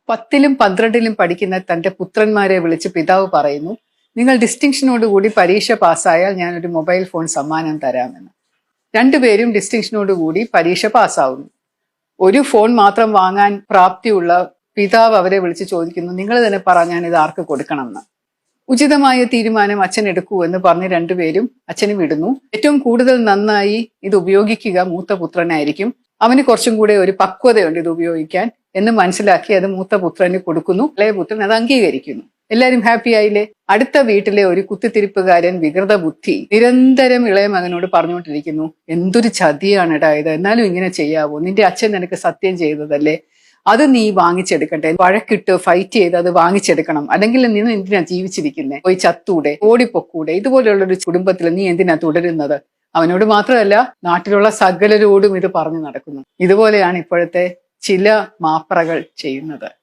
10ലും 12ലും പഠിക്കുന്ന തന്റെ പുത്രന്മാരെ വിളിച്ച് പിതാവ് പറയുന്നു, നിങ്ങൾ ഡിസ്റ്റിങ്ഷനോടുകൂടി പരീക്ഷ പാസ്സായാൽ ഞാനൊരു മൊബൈൽ ഫോൺ സമ്മാനം തരാമെന്ന്. രണ്ടുപേരും ഡിസ്റ്റിങ്ഷനോടുകൂടി പരീക്ഷ പാസ്സാവുന്നു. ഒരു ഫോൺ മാത്രം വാങ്ങാൻ പ്രാപ്തിയുള്ള പിതാവ് അവരെ വിളിച്ച് ചോദിക്കുന്നു, നിങ്ങൾ തന്നെ പറ, ഞാൻ ഇത് ആർക്ക് കൊടുക്കണം എന്ന്. ഉചിതമായ തീരുമാനം അച്ഛൻ എടുക്കൂ എന്ന് പറഞ്ഞ് രണ്ടുപേരും അച്ഛന് വിടുന്നു. ഏറ്റവും കൂടുതൽ നന്നായി ഇത് ഉപയോഗിക്കുക മൂത്ത പുത്രനായിരിക്കും. അവന് കുറച്ചും കൂടെ ഒരു പക്വതയുണ്ട് ഇത് ഉപയോഗിക്കാൻ എന്ന് മനസ്സിലാക്കി അത് മൂത്ത പുത്രന് കൊടുക്കുന്നു. ഇളയ പുത്രൻ അത് അംഗീകരിക്കുന്നു. എല്ലാരും ഹാപ്പി ആയില്ലേ? അടുത്ത വീട്ടിലെ ഒരു കുത്തിത്തിരിപ്പുകാരൻ വികൃത ബുദ്ധി നിരന്തരം ഇളയ മകനോട് പറഞ്ഞുകൊണ്ടിരിക്കുന്നു, എന്തൊരു ചതിയാണെടാ ഇത്, എന്നാലും ഇങ്ങനെ ചെയ്യാവോ? നിന്റെ അച്ഛൻ നിനക്ക് സത്യം ചെയ്തതല്ലേ, അത് നീ വാങ്ങിച്ചെടുക്കട്ടെ, വഴക്കിട്ട് ഫൈറ്റ് ചെയ്ത് അത് വാങ്ങിച്ചെടുക്കണം, അല്ലെങ്കിൽ നീ എന്തിനാ ജീവിച്ചിരിക്കുന്നേ, പോയി ചത്തൂടെ, ഓടിപ്പൊക്കൂടെ, ഇതുപോലെയുള്ളൊരു കുടുംബത്തിൽ നീ എന്തിനാ തുടരുന്നത്? അവനോട് മാത്രമല്ല നാട്ടിലുള്ള സകലരോടും ഇത് പറഞ്ഞു നടക്കുന്നു. ഇതുപോലെയാണ് ഇപ്പോഴത്തെ ചില മാപ്രകൾ ചെയ്യുന്നത്.